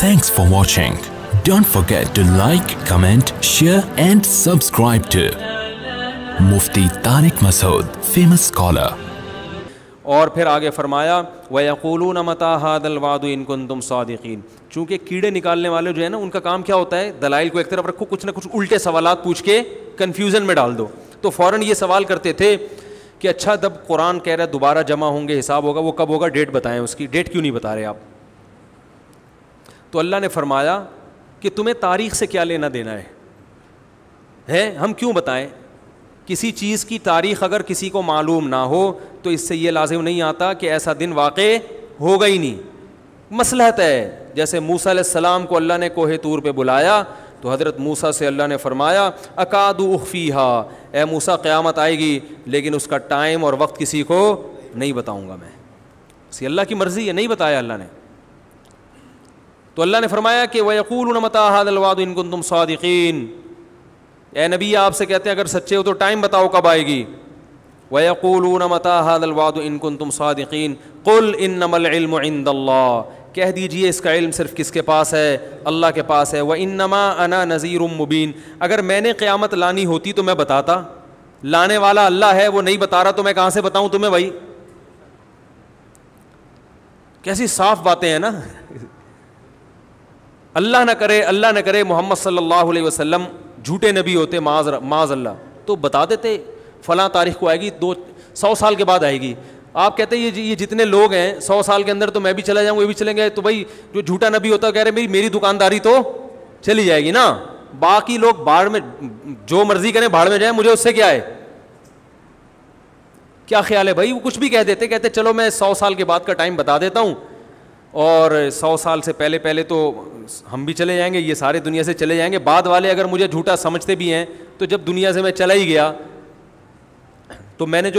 Thanks for watching. Don't forget to like, comment, share and subscribe to Mufti Tariq Masood, famous scholar. اور پھر آگے فرمایا وَيَقُولُونَ مَتَىٰ هَٰذَا الْوَعْدُ إِن كُنتُمْ صَادِقِينَ. چونکہ کیڑے نکالنے والے جو ہے نا ان کا کام کیا ہوتا ہے, دلائل کو ایک طرف رکھو, کچھ نہ کچھ الٹے سوالات پوچھ کے کنفیوژن میں ڈال دو. تو فوراً یہ سوال کرتے تھے کہ اچھا جب قرآن کہہ رہا ہے دوبارہ جمع ہوں گے, حساب ہوگا, وہ کب ہوگا, ڈیٹ بتائیں, اس کی ڈیٹ کیوں نہیں بتا رہے آپ. تو اللہ نے فرمایا کہ تمہیں تاریخ سے کیا لینا دینا ہے, ہم کیوں بتائیں. کسی چیز کی تاریخ اگر کسی کو معلوم نہ ہو تو اس سے یہ لازم نہیں آتا کہ ایسا دن واقع ہوگا ہی نہیں. مصلحت ہے. جیسے موسیٰ علیہ السلام کو اللہ نے کوہ طور پہ بلایا تو حضرت موسیٰ سے اللہ نے فرمایا اکاد اخفیہا, اے موسیٰ قیامت آئے گی لیکن اس کا ٹائم اور وقت کسی کو نہیں بتاؤں گا میں. اسی اللہ کی مرضی ہے, نہیں بتایا اللہ نے. تو اللہ نے فرمایا کہ وَيَقُولُونَ مَتَىٰ هَٰذَا الْوَعْدُ إِن كُنتُمْ صَادِقِينَ. اے نبی آپ سے کہتے ہیں اگر سچے ہو تو ٹائم بتاؤ کب آئے گی. وَيَقُولُونَ مَتَىٰ هَٰذَا الْوَعْدُ إِن كُنتُمْ صَادِقِينَ قُلْ إِنَّمَا الْعِلْمُ عِندَ اللَّهِ, کہہ دیجئے اس کا علم صرف کس کے پاس ہے, اللہ کے پاس ہے. وَإِنَّمَا أَنَا نَذِيرٌ مُّبِينٌ, اگر میں نے قیامت لانی ہوتی تو میں بتاتا, لانے والا اللہ ہے, وہ نہیں بتا رہا تو میں کہاں سے بتاؤں تمہیں بھائی. کیسی صاف باتیں ہیں نا. اللہ نہ کرے محمد صلی اللہ علیہ وسلم جھوٹے نبی ہوتے, معاذ اللہ, تو بتا دیتے فلاں تاریخ کو آئے گی, 100 سال کے بعد آئے گی. آپ کہتے ہیں یہ جتنے لوگ ہیں 100 سال کے اندر تو میں بھی چلا جاؤں, وہ بھی چلیں گے. تو بھائی جو جھوٹا نبی ہوتا ہے کہہ رہے میری دکانداری تو چلی جائے گی نا, باقی لوگ بھاڑ میں جو مرضی کریں بھاڑ میں جائیں, مجھے اس سے کیا ہے. کیا خیال ہے بھائی, وہ کچھ بھی کہتے چلو میں 100 سال کے بعد کا ٹائم بتا دیتا ہوں, اور 100 سال سے پہلے تو ہم بھی چلے جائیں گے, یہ سارے دنیا سے چلے جائیں گے. بعد والے اگر مجھے جھوٹا سمجھتے بھی ہیں تو جب دنیا سے میں چلا ہی گیا تو میں نے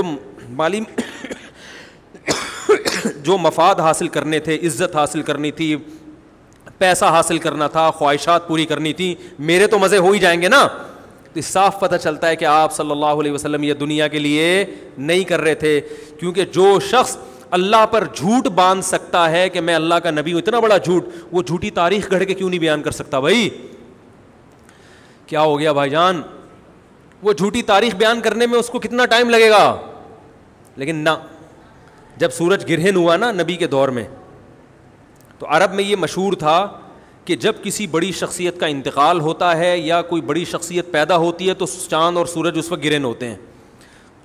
جو مفاد حاصل کرنے تھے, عزت حاصل کرنی تھی, پیسہ حاصل کرنا تھا, خواہشات پوری کرنی تھی, میرے تو مزے ہو ہی جائیں گے نا. تو صاف پتہ چلتا ہے کہ آپ صلی اللہ علیہ وسلم یہ دنیا کے لیے نہیں کر رہے تھے. کیونکہ جو شخص اللہ پر جھوٹ باندھ سکتا ہے کہ میں اللہ کا نبی ہوں, اتنا بڑا جھوٹ, وہ جھوٹی تاریخ گھڑ کے کیوں نہیں بیان کر سکتا بھائی. کیا ہو گیا بھائی جان, وہ جھوٹی تاریخ بیان کرنے میں اس کو کتنا ٹائم لگے گا. لیکن نہ, جب سورج گرہن ہوا نا نبی کے دور میں, تو عرب میں یہ مشہور تھا کہ جب کسی بڑی شخصیت کا انتقال ہوتا ہے یا کوئی بڑی شخصیت پیدا ہوتی ہے تو چاند اور سورج اس وقت گرہن ہوتے ہیں.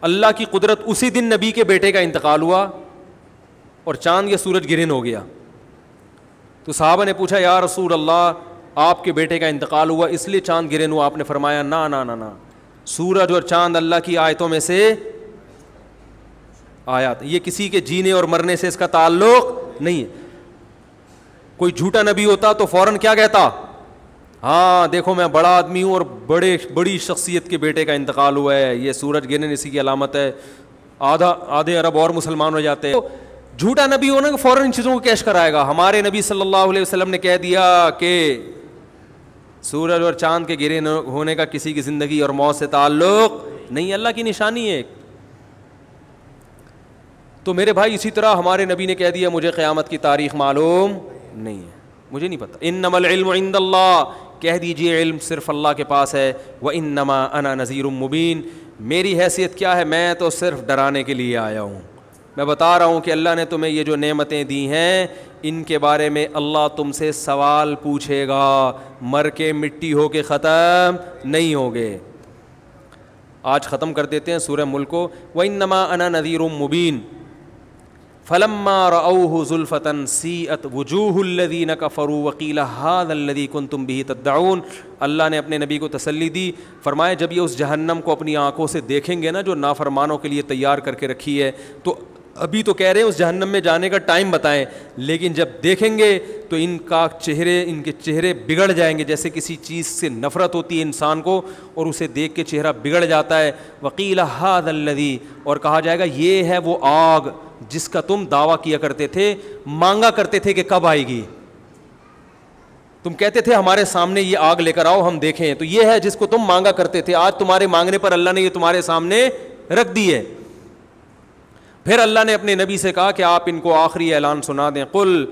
اللہ کی قدرت, اسی دن نبی کے بیٹے کا انتقال ہوا اور چاند یا سورج گرہن ہو گیا. تو صحابہ نے پوچھا یا رسول اللہ آپ کے بیٹے کا انتقال ہوا اس لیے چاند گرہن ہوا. آپ نے فرمایا نہ, سورج اور چاند اللہ کی آیتوں میں سے آیات, یہ کسی کے جینے اور مرنے سے اس کا تعلق نہیں ہے. کوئی جھوٹا نبی ہوتا تو فوراً کیا کہتا, ہاں دیکھو میں بڑا آدمی ہوں اور بڑی شخصیت کے بیٹے کا انتقال ہوا ہے, یہ سورج گرہن اسی کی علامت ہے. آدھے عرب اور مسلمان ہو جاتے. جھوٹا نبی ہونا کہ فوراً ان چیزوں کو کیش کرائے گا. ہمارے نبی صلی اللہ علیہ وسلم نے کہہ دیا کہ سورج اور چاند کے گرہن ہونے کا کسی کی زندگی اور موت سے تعلق نہیں, اللہ کی نشانی ہے. تو میرے بھائی اسی طرح ہمارے نبی نے کہہ دیا مجھے قیامت کی تاریخ معلوم نہیں ہے, مجھے نہیں پتہ. انما العلم عند اللہ, کہہ دیجئے علم صرف اللہ کے پاس ہے. وانما انا نذیر مبین, میری حیثیت کیا ہے, میں تو صرف ڈرانے کے لیے آیا ہوں. میں بتا رہا ہوں کہ اللہ نے تمہیں یہ جو نعمتیں دی ہیں ان کے بارے میں اللہ تم سے سوال پوچھے گا, مر کے مٹی ہو کے ختم نہیں ہوگے. آج ختم کر دیتے ہیں سورہ ملک کو. وانما انا نذیر مبین فلما رأوه زلفة سیئت وجوہ الذین کفروا وقیل هذا الذی کنتم به تدعون. اللہ نے اپنے نبی کو تسلی دی, فرمایا جب یہ اس جہنم کو اپنی آنکھوں سے دیکھیں گے نا جو نافرمانوں کے لیے تیار کر کے رکھی ہے, تو ابھی تو کہہ رہے ہیں اس جہنم میں جانے کا ٹائم بتائیں, لیکن جب دیکھیں گے تو ان کے چہرے بگڑ جائیں گے. جیسے کسی چیز سے نفرت ہوتی ہے انسان کو اور اسے دیکھ کے چہرہ بگڑ جاتا ہے. وقیل هذا الذی, اور کہا جائے گا یہ ہے وہ آگ جس کا تم دعویٰ کیا کرتے تھے, مانگا کرتے تھے کہ کب آئے گی. تم کہتے تھے ہمارے سامنے یہ آگ لے کر آؤ ہم دیکھیں, تو یہ ہے جس کو تم مانگا کرتے تھے. آج تمہارے مانگنے پر اللہ نے یہ تمہارے سامنے رکھ دی ہے. پھر اللہ نے اپنے نبی سے کہا کہ آپ ان کو آخری اعلان سنا دیں. قل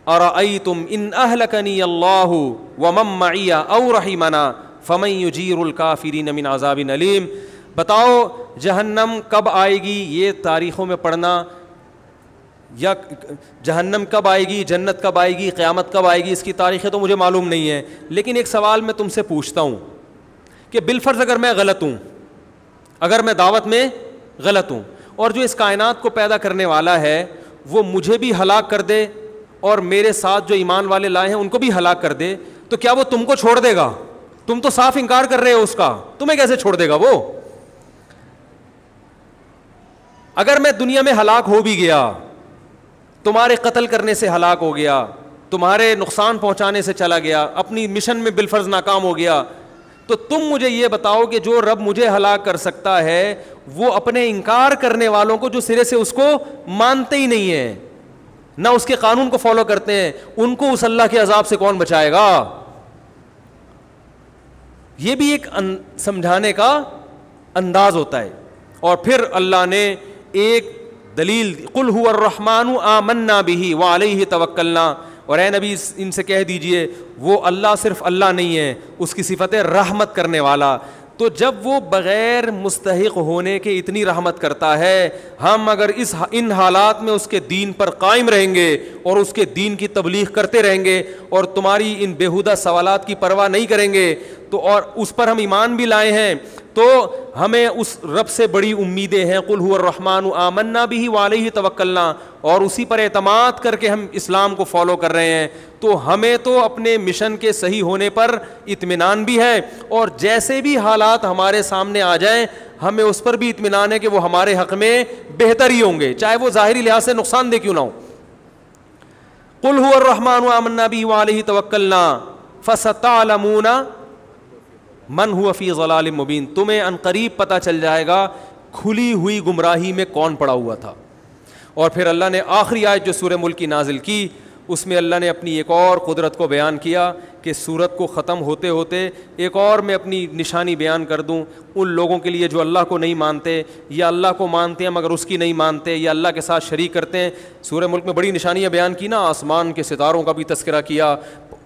ارأیتم ان اہلکنی اللہ ومن معی او رحمنا فمن یجیر الکافرین من عذاب علیم. بتاؤ جہنم کب آئے گی, یہ تاریخوں میں پڑھنا, یا جہنم کب آئے گی, جنت کب آئے گی, قیامت کب آئے گی, اس کی تاریخیں تو مجھے معلوم نہیں ہیں. لیکن ایک سوال میں تم سے پوچھتا ہوں کہ بالفرض اگر میں غلط ہوں, اگر میں دعوت میں غلط ہوں, اور جو اس کائنات کو پیدا کرنے والا ہے وہ مجھے بھی ہلاک کر دے اور میرے ساتھ جو ایمان والے لائے ہیں ان کو بھی ہلاک کر دے, تو کیا وہ تم کو چھوڑ دے گا؟ تم تو صاف انکار کر رہے ہو اس کا, تمہیں کیسے چھوڑ دے گا وہ؟ اگر میں دنیا میں ہلاک ہو بھی گیا, تمہارے قتل کرنے سے ہلاک ہو گیا, تمہارے نقصان پہنچانے سے چلا گیا, اپنی مشن میں بالفرض ناکام ہو گیا, تو تم مجھے یہ بتاؤ کہ جو رب مجھے ہلاک کر سکتا ہے وہ اپنے انکار کرنے والوں کو جو سرے سے اس کو مانتے ہی نہیں ہیں, نہ اس کے قانون کو فالو کرتے ہیں, ان کو اس اللہ کے عذاب سے کون بچائے گا؟ یہ بھی ایک سمجھانے کا انداز ہوتا ہے. اور پھر اللہ نے ایک دلیل, قل هو الرحمن آمنا به وعلیہ توکلنا, اور اے نبی ان سے کہہ دیجئے وہ اللہ صرف اللہ نہیں ہے, اس کی صفت ہے رحمت کرنے والا. تو جب وہ بغیر مستحق ہونے کے اتنی رحمت کرتا ہے, ہم اگر ان حالات میں اس کے دین پر قائم رہیں گے اور اس کے دین کی تبلیغ کرتے رہیں گے اور تمہاری ان بیہودہ سوالات کی پرواہ نہیں کریں گے, تو اور اس پر ہم ایمان بھی لائے ہیں, تو ہمیں اس رب سے بڑی امیدیں ہیں. قل هو الرحمن آمنا به وعلیہ توکلنا, اور اسی پر اعتماد کر کے ہم اسلام کو فالو کر رہے ہیں. تو ہمیں تو اپنے مشن کے صحیح ہونے پر اطمینان بھی ہے, اور جیسے بھی حالات ہمارے سامنے آ جائیں ہمیں اس پر بھی اطمینان ہے کہ وہ ہمارے حق میں بہتر ہی ہوں گے, چاہے وہ ظاہری لحاظ سے نقصان دہ کیوں نہ ہو. قل هو الرحمن آمنا به وعلیہ توکلنا فستعلمون من هو فی ضلال مبین, تمہیں عنقریب پتہ چل جائے گا کھلی ہوئی گمراہی میں کون پڑا ہوا تھا. اور پھر اللہ نے آخری آیت جو سورہ ملک کی نازل کی, اس میں اللہ نے اپنی ایک اور قدرت کو بیان کیا کہ سورت کو ختم ہوتے ہوتے ایک اور میں اپنی نشانی بیان کر دوں ان لوگوں کے لیے جو اللہ کو نہیں مانتے, یا اللہ کو مانتے ہیں مگر اس کی نہیں مانتے, یا اللہ کے ساتھ شریک کرتے ہیں. سورہ ملک میں بڑی نشانیاں بیان کی نا, آسمان کے ستاروں کا بھی تذکرہ کیا,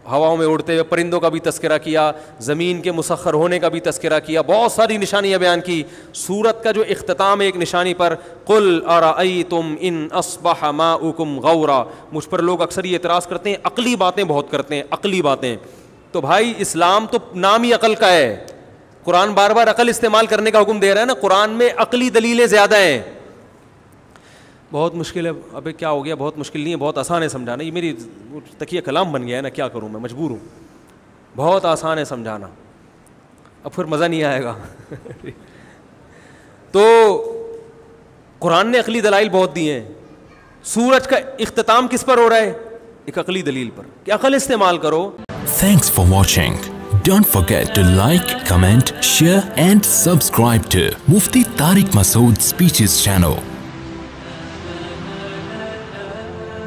ہواؤں میں اڑتے ہوئے پرندوں کا بھی تذکرہ کیا, زمین کے مسخر ہونے کا بھی تذکرہ کیا, بہت ساری نشانیاں بیان کی. سورت کا جو اختتام ہے ایک نشانی پر, قل ارأیتم ان اصبح ماؤکم غورا. مجھ پر لوگ اکثر یہ اعتراض کرتے ہیں عقلی باتیں بہت کرتے ہیں, عقلی باتیں. تو بھائی اسلام تو نام ہی عقل کا ہے, قرآن بار بار عقل استعمال کرنے کا حکم دے رہا ہے نا, قرآن میں عقلی دلیلیں زیادہ ہیں. بہت مشکل ہے, ابھی کیا ہو گیا, بہت مشکل نہیں ہے, بہت آسان ہے سمجھانا. یہ میری تکیہ کلام بن گیا ہے نا, کیا کروں میں, مجبور ہوں. بہت آسان ہے سمجھانا, اب پھر مزہ نہیں آئے گا. تو قرآن نے عقلی دلائل بہت دی ہیں. سورج کا اختتام کس پر ہو رہا ہے؟ ایک عقلی دلیل پر کہ عقل استعمال کرو. Thanks for watching. Don't forget to like, comment, share and subscribe to Mufti Tariq Masood Speeches channel.